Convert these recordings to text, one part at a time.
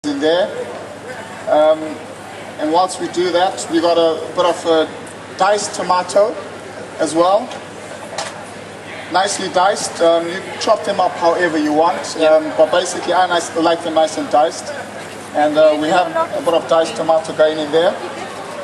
in there. And whilst we do that, we got a bit of diced tomato as well. Nicely diced. You chop them up however you want, but basically I like them nice and diced. And we have a bit of diced tomato going in there.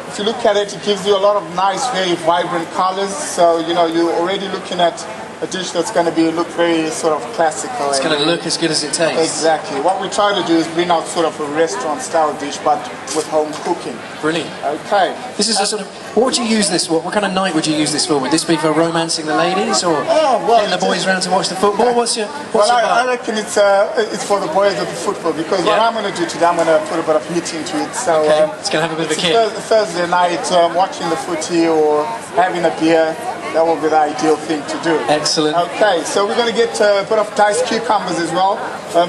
If you look at it, it gives you a lot of nice, very vibrant colors. So, you know, you're already looking at a dish that's going to look very sort of classical. It's going to look as good as it tastes. Exactly. What we try to do is bring out sort of a restaurant-style dish, but with home cooking. Brilliant. Okay. This is a sort of. What would you use this for? What kind of night would you use this for? Would this be for romancing the ladies, or getting the boys around to watch the football? What's your? I reckon it's for the boys of the football, because what I'm going to do today, I'm going to put a bit of heat into it. So it's going to have a bit of a kick. Thursday night, watching the footy or having a beer. That will be the ideal thing to do. Excellent. Okay, so we're going to get a bit of diced cucumbers as well.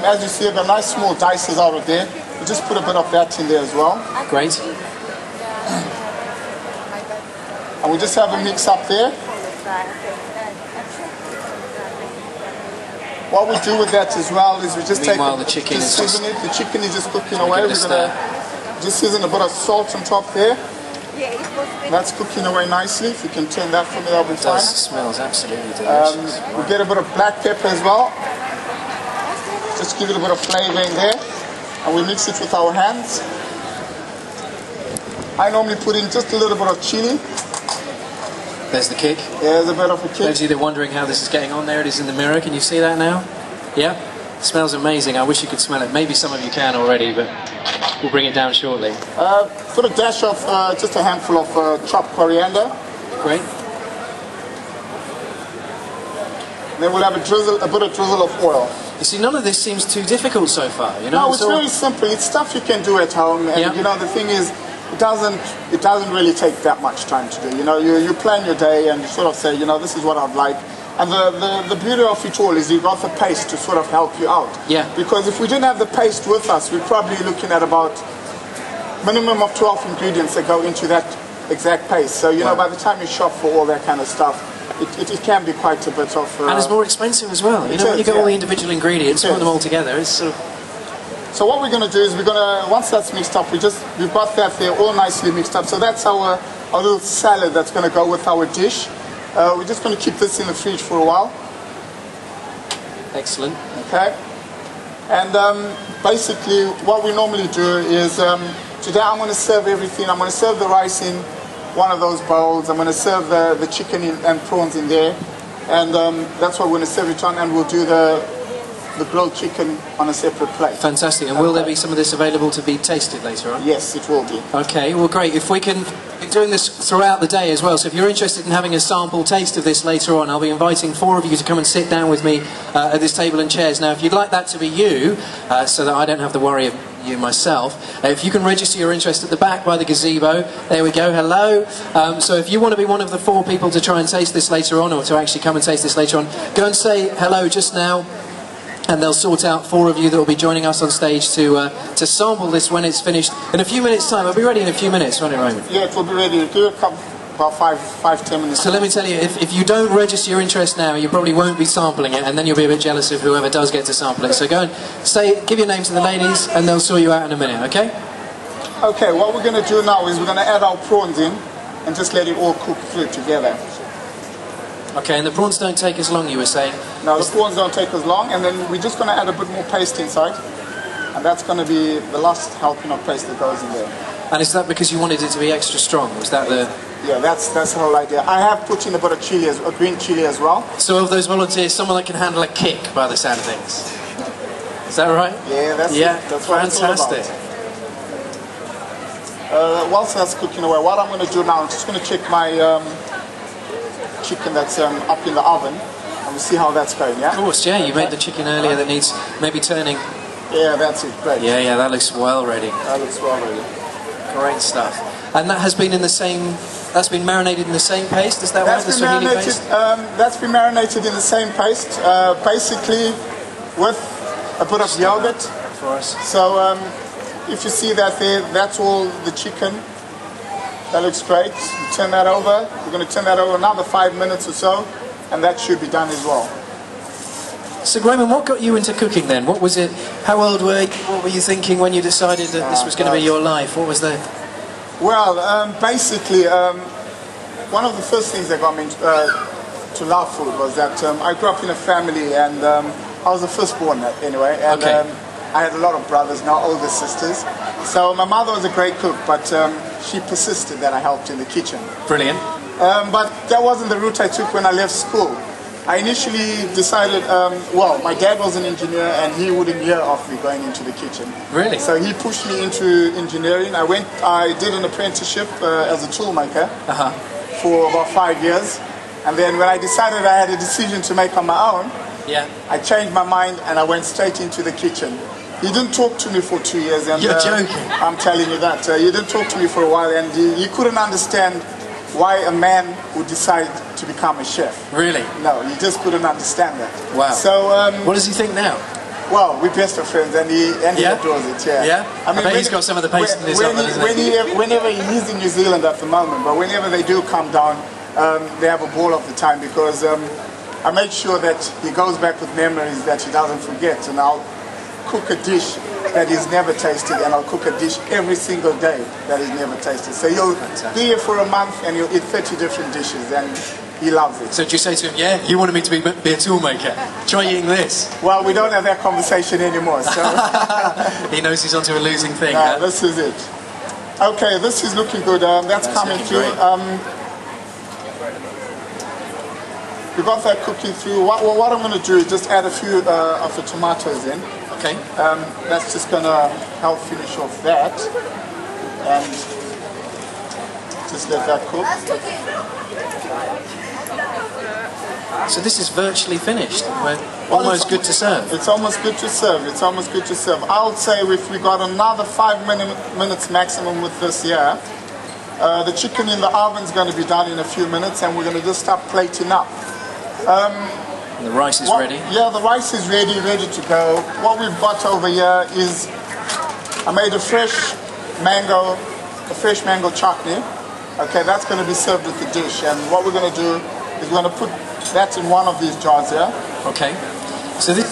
As you see, I've got nice small dices out of there. We just put a bit of that in there as well. Great. And we just have a mix up there. What we do with that as well is we just Meanwhile, the chicken is season it. The chicken is just cooking away. We're going to just season a bit of salt on top there. That's cooking away nicely. If you can turn that for me, that'll be fine. It smells absolutely delicious. We get a bit of black pepper as well. Just give it a bit of flavor in there. And we mix it with our hands. I normally put in just a little bit of chili. There's the kick. Yeah, there's a bit of a kick. Those of you that are wondering how this is getting on, there it is in the mirror. Can you see that now? Yeah? It smells amazing. I wish you could smell it. Maybe some of you can already, but we'll bring it down shortly. Put a dash of, just a handful of chopped coriander. Great. Then we'll have a bit of drizzle of oil. You see, none of this seems too difficult so far. You know, no, it's very simple. It's stuff you can do at home, and you know the thing is, it doesn't really take that much time to do. You know, you plan your day and you sort of say, you know, this is what I'd like. And the beauty of it all is you've got the paste to sort of help you out. Yeah. Because if we didn't have the paste with us, we're probably looking at about minimum of 12 ingredients that go into that exact paste. So, you know, by the time you shop for all that kind of stuff, it can be quite a bit of... and it's more expensive as well. You know, when you get all the individual ingredients, put them all together, it's sort of... So what we're going to do is once that's mixed up, we've got that there all nicely mixed up. So that's our little salad that's going to go with our dish. We're just going to keep this in the fridge for a while. Excellent. Okay. And basically what we normally do is, today I'm going to serve everything. I'm going to serve the rice in one of those bowls. I'm going to serve the chicken and prawns in there. And that's what we're going to serve it on, and we'll do the grilled chicken on a separate plate. Fantastic. And will there be some of this available to be tasted later on? Yes, it will be. Okay, well great. If we can be doing this throughout the day as well, so if you're interested in having a sample taste of this later on, I'll be inviting 4 of you to come and sit down with me at this table and chairs. Now, if you'd like that to be you, so that I don't have to worry of you myself, if you can register your interest at the back by the gazebo. There we go. Hello. So if you want to be one of the 4 people to try and taste this later on, or to actually come and taste this later on, go and say hello just now. And they'll sort out 4 of you that will be joining us on stage to sample this when it's finished in a few minutes' time. It'll be ready in a few minutes, won't it, Raymond? Yeah, it will be ready. Give it about 5-10 minutes. So let me tell you, if you don't register your interest now, you probably won't be sampling it, and then you'll be a bit jealous of whoever does get to sample it. So go and give your name to the ladies, and they'll sort you out in a minute, okay? Okay, what we're going to do now is we're going to add our prawns in and just let it all cook through together. Okay, and the prawns don't take as long, you were saying? No, the prawns don't take as long, and then we're just going to add a bit more paste inside, and that's going to be the last helping of paste that goes in there. And is that because you wanted it to be extra strong? Was that the... Yeah, that's the whole idea. I have put in a bit of chili, a green chili as well. So of those volunteers, someone that can handle a kick by the sound of things. Is that right? Yeah, that's what fantastic. It's all about. Whilst that's cooking away, what I'm going to do now, I'm just going to check my chicken that's up in the oven, and we'll see how that's going, yeah? Of course, yeah, you made the chicken earlier that needs maybe turning. Yeah, that's it, great. Yeah, that looks well ready. That looks well ready. Great stuff. And that has been in the same, that's been marinated in the same paste, is that right, the Swahili paste? That's been marinated in the same paste, basically with a bit of yogurt. For us. So if you see that there, that's all the chicken. That looks great. You turn that over. We're going to turn that over another 5 minutes or so, and that should be done as well. So Raymond, what got you into cooking then? What was it? How old were you? What were you thinking when you decided that this was going to be your life? What was the... Well, basically, one of the first things that got me to love food was that I grew up in a family, and I was the firstborn anyway, and I had a lot of brothers, now older sisters. So my mother was a great cook, but she persisted that I helped in the kitchen. Brilliant. But that wasn't the route I took when I left school. I initially decided, well, my dad was an engineer and he wouldn't hear of me going into the kitchen. Really? So he pushed me into engineering. I did an apprenticeship as a toolmaker for about 5 years. And then when I decided I had a decision to make on my own, I changed my mind and I went straight into the kitchen. He didn't talk to me for 2 years. And, You're joking. I'm telling you that. He didn't talk to me for a while, and he couldn't understand why a man would decide to become a chef. Really? No, he just couldn't understand that. Wow. So, what does he think now? well, we're best of friends, and he adores it. Yeah. I bet he's got some of the paste in his oven, isn't he? Whenever he's in New Zealand at the moment, but whenever they do come down, they have a ball of the time, because I make sure that he goes back with memories that he doesn't forget, and I'll cook a dish that he's never tasted, and I'll cook a dish every single day that he's never tasted. So you'll be here for a month and you'll eat 30 different dishes, and he loves it. So do you say to him, yeah, you wanted me to be a toolmaker, try eating this? Well, we don't have that conversation anymore, so... He knows he's onto a losing thing. This is it. Okay, this is looking good. That's coming through. We got that cooking through. What I'm going to do is just add a few of the tomatoes in. Okay. That's just going to help finish off that. And just let that cook. So this is virtually finished. We're almost good to serve. It's almost good to serve. It's almost good to serve. I would say if we got another 5 minutes maximum with this here, the chicken in the oven is going to be done in a few minutes, and we're going to just start plating up. The rice is ready? Yeah, the rice is ready to go. What we've got over here is, I made a fresh mango chutney. Okay, that's going to be served with the dish. And what we're going to do is we're going to put that in one of these jars here. Okay. So this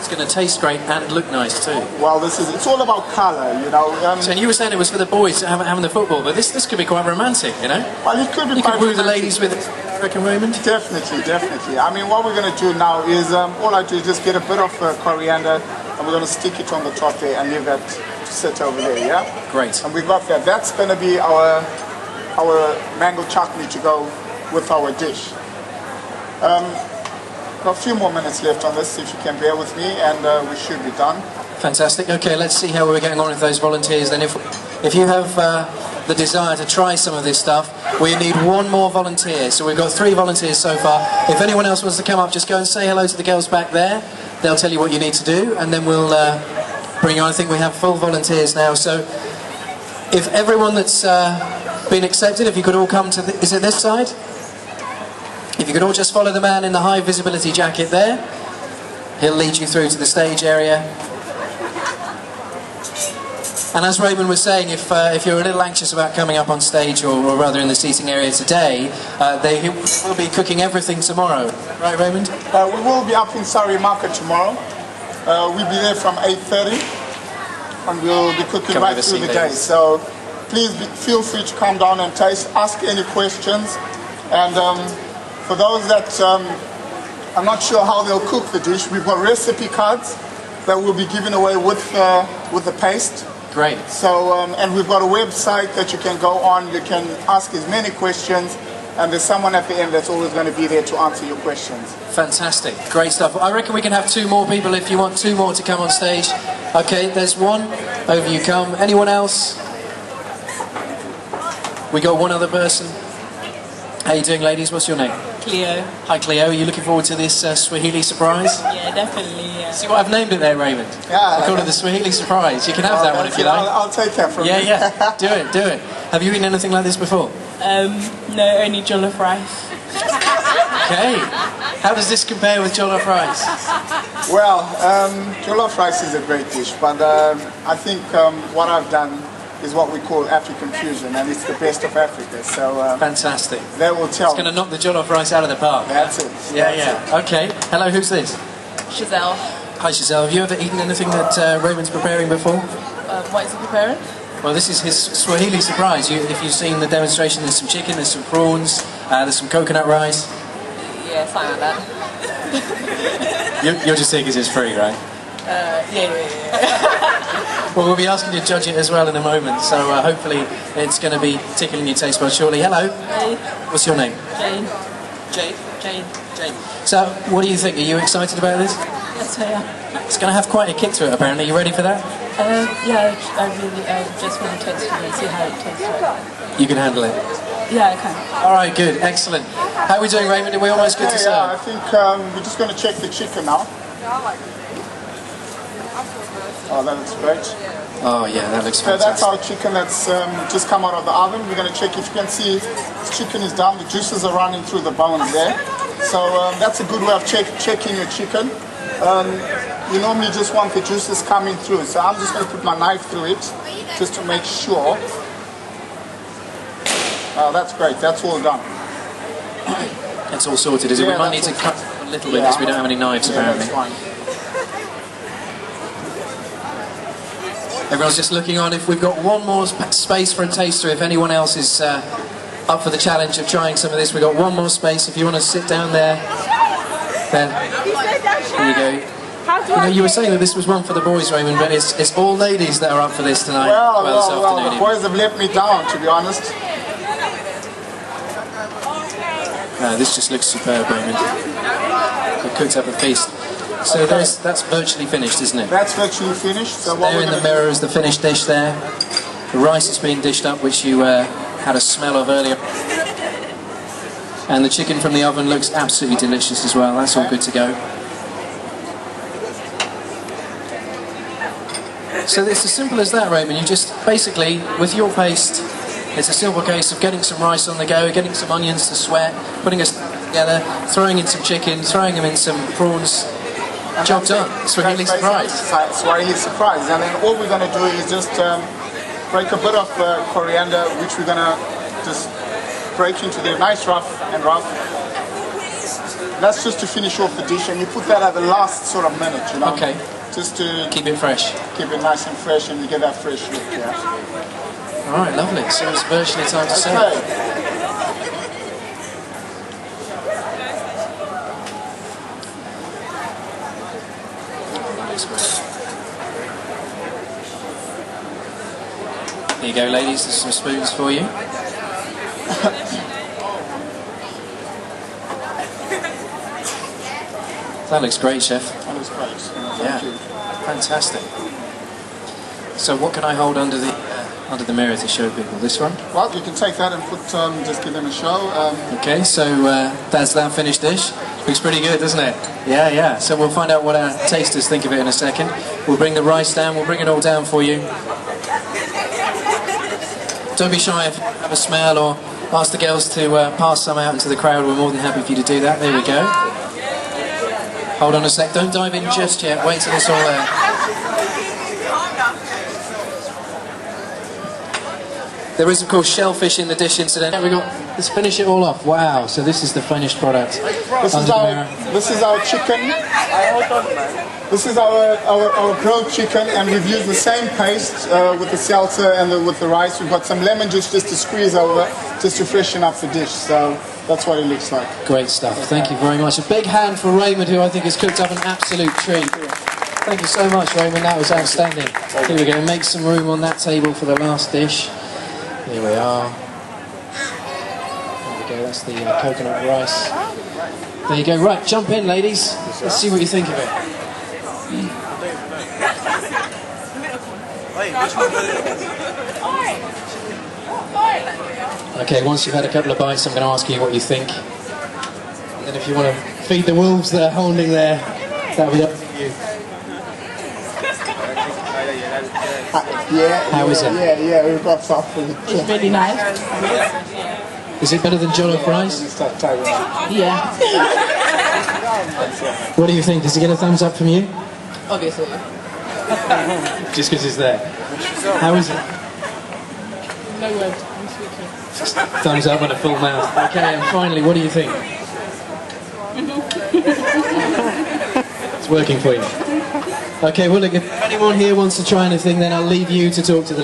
is going to taste great and look nice too. Well, it's all about colour, you know. So you were saying it was for the boys having the football, but this could be quite romantic, you know? Well, it could be. You could woo the ladies with it, I reckon, Raymond? Definitely. I mean, what we're going to do now is, all I do is just get a bit of coriander, and we're going to stick it on the top there and leave that to sit over there, yeah? Great. And we've got that. That's going to be our mango chutney to go with our dish. Got a few more minutes left on this, if you can bear with me, and we should be done. Fantastic. Okay, let's see how we're getting on with those volunteers then. If you have the desire to try some of this stuff, we need one more volunteer. So we've got 3 volunteers so far. If anyone else wants to come up, just go and say hello to the girls back there. They'll tell you what you need to do, and then we'll bring you on. I think we have full volunteers now. So if everyone that's been accepted, if you could all come to is it this side? If you could all just follow the man in the high visibility jacket there, he'll lead you through to the stage area. And as Raymond was saying, if you're a little anxious about coming up on stage, or rather in the seating area today, they will be cooking everything tomorrow. Right, Raymond? We will be up in Surrey Market tomorrow. We'll be there from 8:30, and we'll be cooking right through the day. So please feel free to come down and taste, ask any questions, and for those that I'm not sure how they'll cook the dish, we've got recipe cards that will be given away with the paste. Great. So, and we've got a website that you can go on, you can ask as many questions, and there's someone at the end that's always going to be there to answer your questions. Fantastic. Great stuff. I reckon we can have 2 more people if you want 2 more to come on stage. Okay, there's one. Over you come. Anyone else? We got one other person. How you doing, ladies? What's your name? Cleo. Hi, Cleo. Are you looking forward to this Swahili surprise? Yeah, definitely. Yeah. See what I've named it there, Raymond? Yeah. I call it the Swahili surprise. You can have that one if you like. I'll take that from you. Yeah. Do it. Have you eaten anything like this before? No, only jollof rice. Okay. How does this compare with jollof rice? Well, jollof rice is a great dish, but I think what I've done is what we call African fusion, and it's the best of Africa. So fantastic. That will tell. It's going to knock the jollof rice out of the park. That's it. Yeah. Okay. Hello, who's this? Giselle. Hi Giselle, have you ever eaten anything that Raymond's preparing before? What is he preparing? Well, this is his Swahili surprise. If you've seen the demonstration, there's some chicken, there's some prawns, there's some coconut rice. Yeah, something like that. You're just here because it's free, right? Yeah. Well, we'll be asking you to judge it as well in a moment, so hopefully it's going to be tickling your taste buds shortly. Hello. Hey. What's your name? Jane. Jade. Jane. So, what do you think? Are you excited about this? Yes, I am. It's going to have quite a kick to it, apparently. You ready for that? Yeah, I really just want to taste it and see how it tastes. Right. You can handle it. Yeah, I can. All right, good, excellent. How are we doing, Raymond? Are we almost good to serve? Yeah, I think we're just going to check the chicken now. Oh, that looks great. Oh yeah, that looks So fantastic. that's our chicken that's just come out of the oven. We're going to check if you can see the chicken is done. The juices are running through the bones there. So that's a good way of checking your chicken. You normally just want the juices coming through. So I'm just going to put my knife through it just to make sure. Oh, that's great. That's all done. It's all sorted, is it? Yeah, We might need that's to cut a little bit because we don't have any knives, apparently. That's fine. Everyone's just looking on. If we've got one more space for a taster, if anyone else is up for the challenge of trying some of this, we've got one more space. If you want to sit down there, then there you go. You know, you were saying that this was one for the boys, Raymond, but it's all ladies that are up for this tonight. This Well, afternoon. the boys have let me down, to be honest. This just looks superb, Raymond. We've cooked up a feast. So that's virtually finished, isn't it? That's virtually finished. So what There we're in the going to mirror is the finished dish there. The rice is being dished up, which you had a smell of earlier. And the chicken from the oven looks absolutely delicious as well. That's all good to go. So it's as simple as that, Raymond. You just basically, with your paste, it's a simple case of getting some rice on the go, getting some onions to sweat, putting us together, throwing in some chicken, throwing them in some prawns. Job done. Swahili surprise. Swahili surprise. And then all we're going to do is just break a bit of coriander, which we're going to just break into the nice rough. That's just to finish off the dish, and you put that at the last sort of minute, you know. Okay. Just to Keep it fresh. keep it nice and fresh, and you get that fresh look. Yeah. All right, lovely. So it's virtually time to serve. Okay. Looks great. Here you go, ladies. There's some spoons for you. That looks great, Chef. That was great. Yeah, Thank you. fantastic. So what can I hold under the mirror to show people? This one? Well, you can take that and put, just give them a show. Okay, so that's that finished dish. Looks pretty good, doesn't it? Yeah. So we'll find out what our tasters think of it in a second. We'll bring the rice down, we'll bring it all down for you. Don't be shy if you have a smell or ask the girls to pass some out into the crowd. We're more than happy for you to do that. There we go. Hold on a sec, don't dive in just yet. Wait till it's all there. There is, of course, shellfish in the dish incident. Let's finish it all off. Wow, so this is the finished product. This is our chicken. This is our grilled chicken, and we've used the same paste with the salsa and with the rice. We've got some lemon juice just to squeeze over, just to freshen up the dish. So that's what it looks like. Great stuff. Thank you very much. A big hand for Raymond, who I think has cooked up an absolute treat. Thank you so much, Raymond. That was outstanding. Here we go. Make some room on that table for the last dish. Here we are. There we go. That's the coconut rice. There you go. Right, jump in, ladies. Let's see what you think of it. Okay, once you've had a couple of bites, I'm going to ask you what you think. And then if you want to feed the wolves that are holding there, that'll be up to you. How is it? Yeah, we've got something. It's really nice. Is it better than jollof rice? Yeah. What do you think? Does it get a thumbs up from you? Obviously. Just because it's there. How is it? No words. Thumbs up and a full mouth. Okay, and finally, what do you think? It's working for you. Okay, well look, if anyone here wants to try anything, then I'll leave you to talk to the